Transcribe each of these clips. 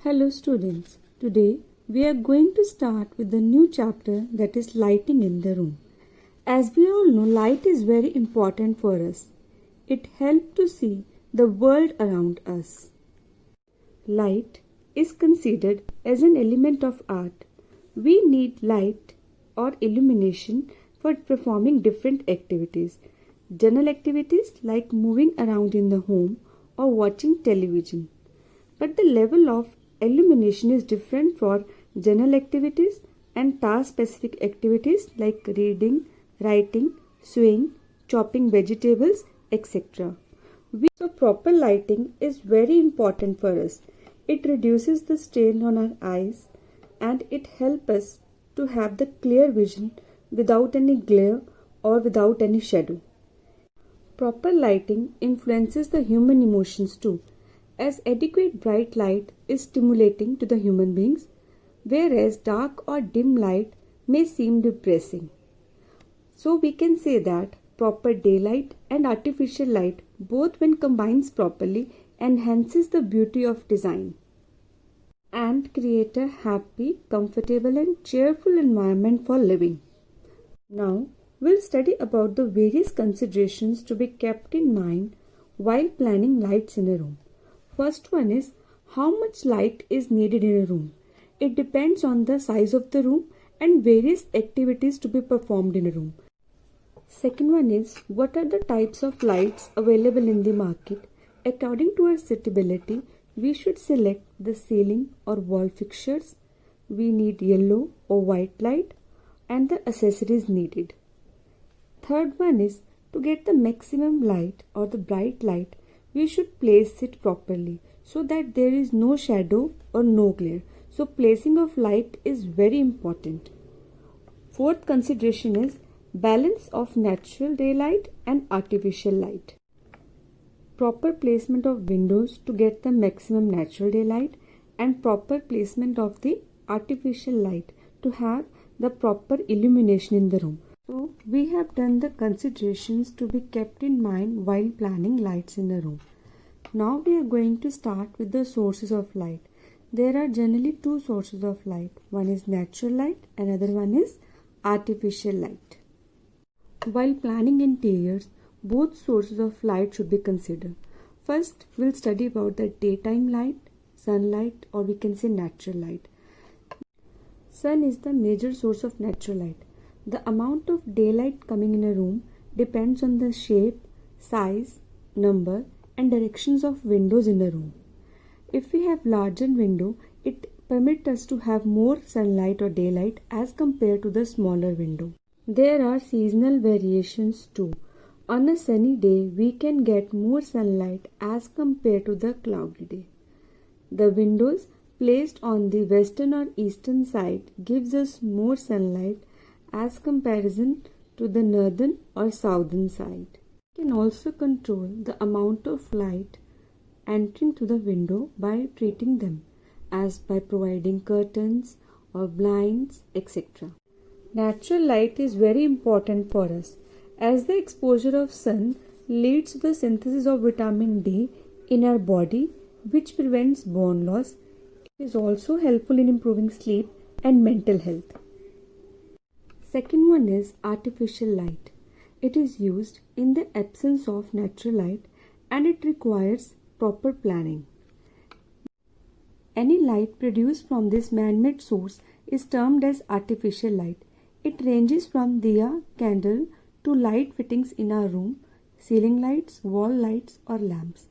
Hello students, today we are going to start with the new chapter that is lighting in the room. As we all know, light is very important for us. It helps to see the world around us. Light is considered as an element of art. We need light or illumination for performing different activities. General activities like moving around in the home or watching television. But the level of illumination is different for general activities and task-specific activities like reading, writing, sewing, chopping vegetables, etc. So proper lighting is very important for us. It reduces the strain on our eyes and it helps us to have the clear vision without any glare or without any shadow. Proper lighting influences the human emotions too, as adequate bright light is stimulating to the human beings, whereas dark or dim light may seem depressing. So we can say that proper daylight and artificial light, both when combined properly, enhances the beauty of design and create a happy, comfortable and cheerful environment for living. Now we'll study about the various considerations to be kept in mind while planning lights in a room. First one is how much light is needed in a room. It depends on the size of the room and various activities to be performed in a room. Second one is what are the types of lights available in the market. According to our suitability, we should select the ceiling or wall fixtures. We need yellow or white light and the accessories needed. Third one is to get the maximum light or the bright light, we should place it properly so that there is no shadow or no glare. So placing of light is very important. Fourth consideration is balance of natural daylight and artificial light. Proper placement of windows to get the maximum natural daylight and proper placement of the artificial light to have the proper illumination in the room. So we have done the considerations to be kept in mind while planning lights in a room. Now we are going to start with the sources of light. There are generally two sources of light. One is natural light, another one is artificial light. While planning interiors, both sources of light should be considered. First, we'll study about the daytime light, sunlight, or we can say natural light. Sun is the major source of natural light. The amount of daylight coming in a room depends on the shape, size, number and directions of windows in a room. If we have larger window, it permits us to have more sunlight or daylight as compared to the smaller window. There are seasonal variations too. On a sunny day, we can get more sunlight as compared to the cloudy day. The windows placed on the western or eastern side gives us more sunlight as comparison to the northern or southern side. We can also control the amount of light entering through the window by treating them as by providing curtains or blinds, etc. Natural light is very important for us as the exposure of sun leads to the synthesis of vitamin D in our body, which prevents bone loss. It is also helpful in improving sleep and mental health. Second one is artificial light. It is used in the absence of natural light and it requires proper planning. Any light produced from this man-made source is termed as artificial light. It ranges from diya, candle to light fittings in our room, ceiling lights, wall lights or lamps.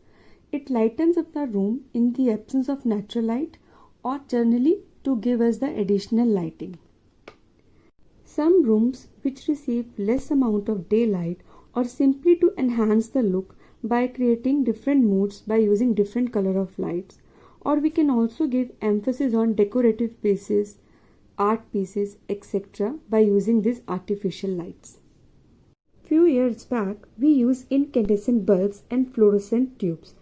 It lightens up the room in the absence of natural light or generally to give us the additional lighting. Some rooms which receive less amount of daylight or simply to enhance the look by creating different moods by using different color of lights, or we can also give emphasis on decorative pieces, art pieces, etc. by using these artificial lights. Few years back, we used incandescent bulbs and fluorescent tubes.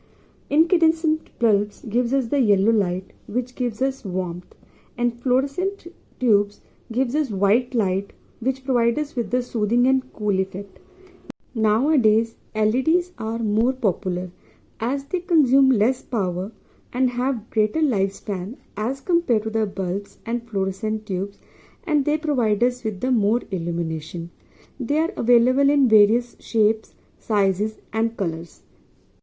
Incandescent bulbs gives us the yellow light which gives us warmth, and fluorescent tubes gives us white light which provides us with the soothing and cool effect. Nowadays, LEDs are more popular as they consume less power and have greater lifespan as compared to the bulbs and fluorescent tubes, and they provide us with the more illumination. They are available in various shapes, sizes and colors.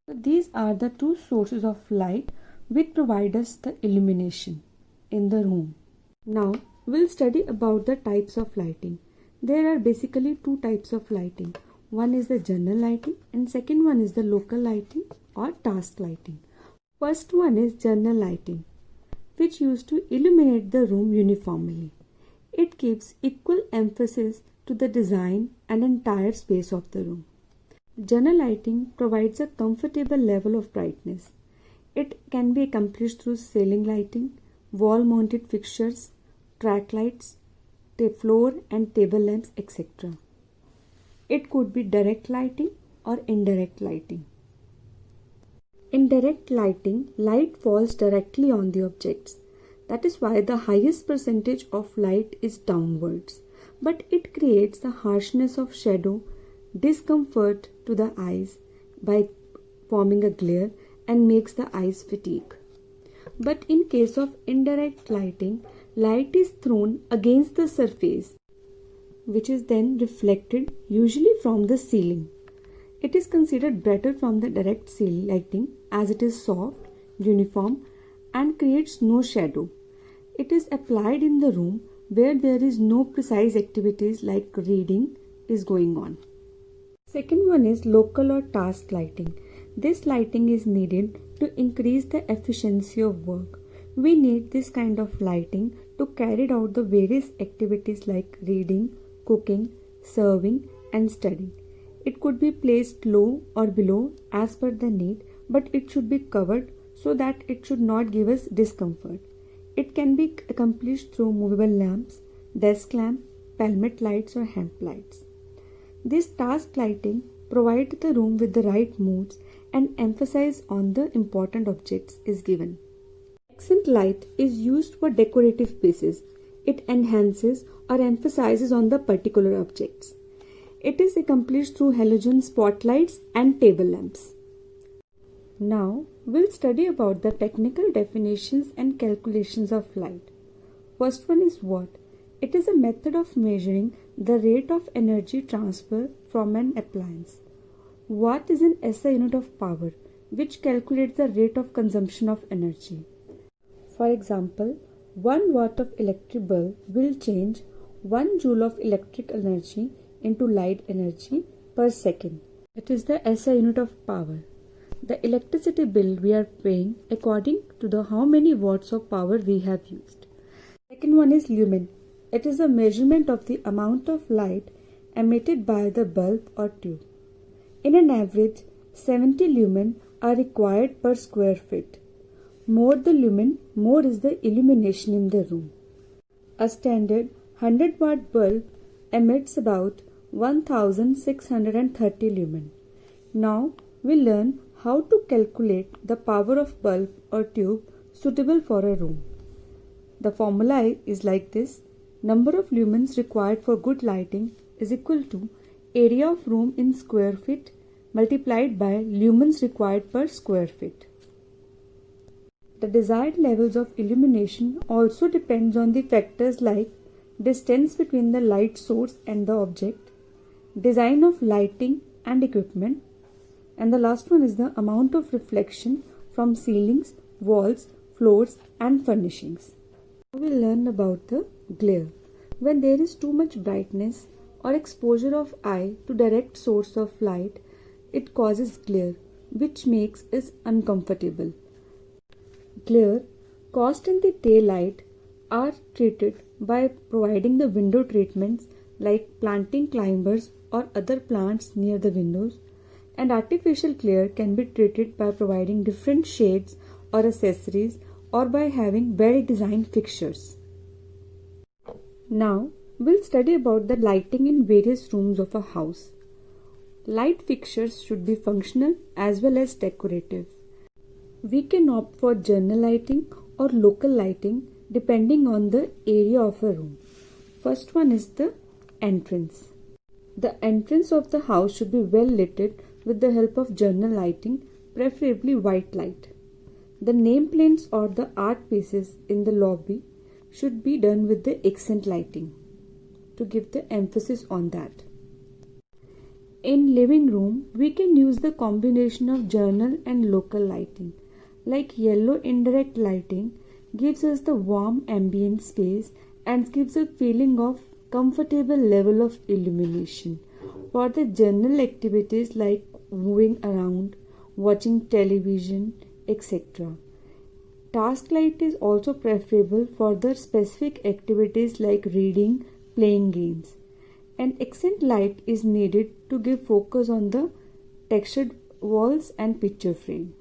So these are the two sources of light which provide us the illumination in the room. Now we'll study about the types of lighting. There are basically two types of lighting. One is the general lighting and second one is the local lighting or task lighting. First one is general lighting, which used to illuminate the room uniformly. It gives equal emphasis to the design and entire space of the room. General lighting provides a comfortable level of brightness. It can be accomplished through ceiling lighting, wall-mounted fixtures, track lights, floor and table lamps, etc. It could be direct lighting or indirect lighting. In direct lighting, light falls directly on the objects. That is why the highest percentage of light is downwards. But it creates the harshness of shadow, discomfort to the eyes by forming a glare and makes the eyes fatigue. But in case of indirect lighting, light is thrown against the surface, which is then reflected usually from the ceiling. It is considered better from the direct ceiling lighting as it is soft, uniform and creates no shadow. It is applied in the room where there is no precise activities like reading is going on. Second one is local or task lighting. This lighting is needed to increase the efficiency of work. We need this kind of lighting to carry out the various activities like reading, cooking, serving and studying. It could be placed low or below as per the need, but it should be covered so that it should not give us discomfort. It can be accomplished through movable lamps, desk lamp, pelmet lights or hand lights. This task lighting provides the room with the right moods and emphasis on the important objects is given. Accent light is used for decorative pieces. It enhances or emphasizes on the particular objects. It is accomplished through halogen spotlights and table lamps. Now we'll study about the technical definitions and calculations of light. First one is watt. It is a method of measuring the rate of energy transfer from an appliance. Watt is an SI unit of power which calculates the rate of consumption of energy. For example, 1 watt of electric bulb will change 1 joule of electric energy into light energy per second. It is the SI unit of power. The electricity bill we are paying according to the how many watts of power we have used. Second one is lumen. It is a measurement of the amount of light emitted by the bulb or tube. In an average, 70 lumen are required per square feet. More the lumen, more is the illumination in the room. A standard 100 watt bulb emits about 1630 lumen. Now we learn how to calculate the power of bulb or tube suitable for a room. The formula is like this. Number of lumens required for good lighting is equal to area of room in square feet multiplied by lumens required per square feet. The desired levels of illumination also depends on the factors like distance between the light source and the object, design of lighting and equipment, and the last one is the amount of reflection from ceilings, walls, floors and furnishings. Now we will learn about the glare. When there is too much brightness or exposure of eye to direct source of light, it causes glare, which makes us uncomfortable. Glare caused in the daylight are treated by providing the window treatments like planting climbers or other plants near the windows, and artificial glare can be treated by providing different shades or accessories or by having well designed fixtures. Now we'll study about the lighting in various rooms of a house. Light fixtures should be functional as well as decorative. We can opt for general lighting or local lighting depending on the area of a room. First one is the entrance. The entrance of the house should be well lit with the help of general lighting, preferably white light. The nameplates or the art pieces in the lobby should be done with the accent lighting to give the emphasis on that. In living room, we can use the combination of journal and local lighting. Like yellow indirect lighting gives us the warm ambient space and gives a feeling of comfortable level of illumination. For the journal activities like moving around, watching television, etc. Task light is also preferable for the specific activities like reading, playing games. An accent light is needed to give focus on the textured walls and picture frame.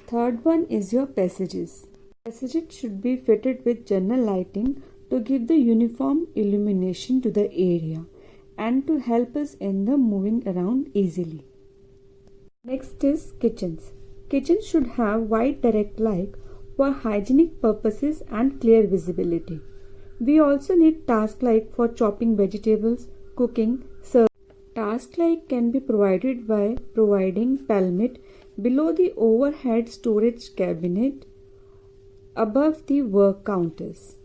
Third one is your passages. Passages should be fitted with journal lighting to give the uniform illumination to the area and to help us in the moving around easily. Next is kitchens. Kitchens should have white direct light for hygienic purposes and clear visibility. We also need task light for chopping vegetables, cooking, serving. Task light can be provided by providing palmet below the overhead storage cabinet above the work counters.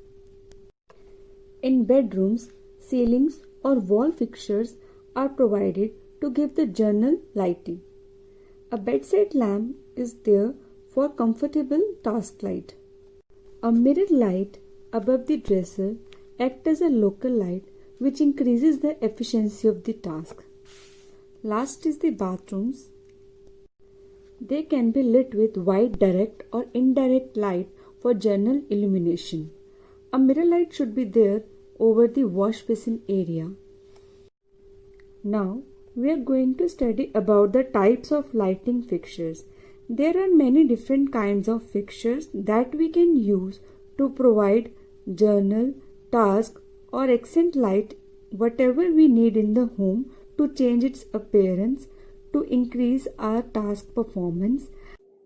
In bedrooms, ceilings or wall fixtures are provided to give the journal lighting. A bedside lamp is there for comfortable task light. A mirror light above the dresser acts as a local light which increases the efficiency of the task. Last is the bathrooms. They can be lit with white direct or indirect light for journal illumination. A mirror light should be there over the wash basin area. Now we are going to study about the types of lighting fixtures. There are many different kinds of fixtures that we can use to provide journal, task or accent light, whatever we need in the home to change its appearance, to increase our task performance.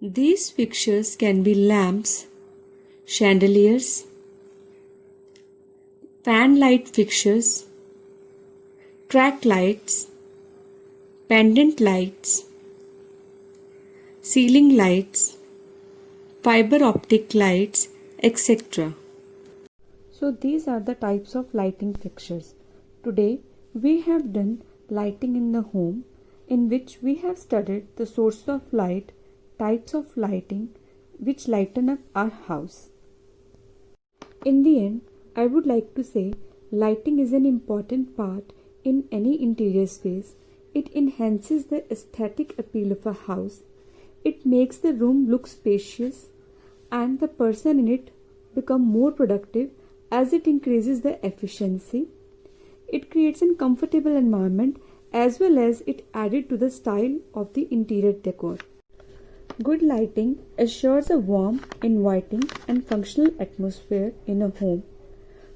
These fixtures can be lamps, chandeliers, fan light fixtures, track lights, pendant lights, ceiling lights, fiber optic lights, etc. So these are the types of lighting fixtures. Today we have done lighting in the home, in which we have studied the source of light, types of lighting which lighten up our house. In the end, I would like to say lighting is an important part in any interior space. It enhances the aesthetic appeal of a house. It makes the room look spacious and the person in it become more productive as it increases the efficiency. It creates a comfortable environment as well as it added to the style of the interior decor. Good lighting assures a warm, inviting and functional atmosphere in a home.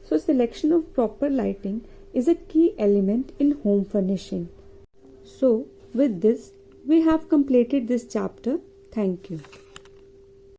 So selection of proper lighting is a key element in home furnishing. So with this, we have completed this chapter. Thank you.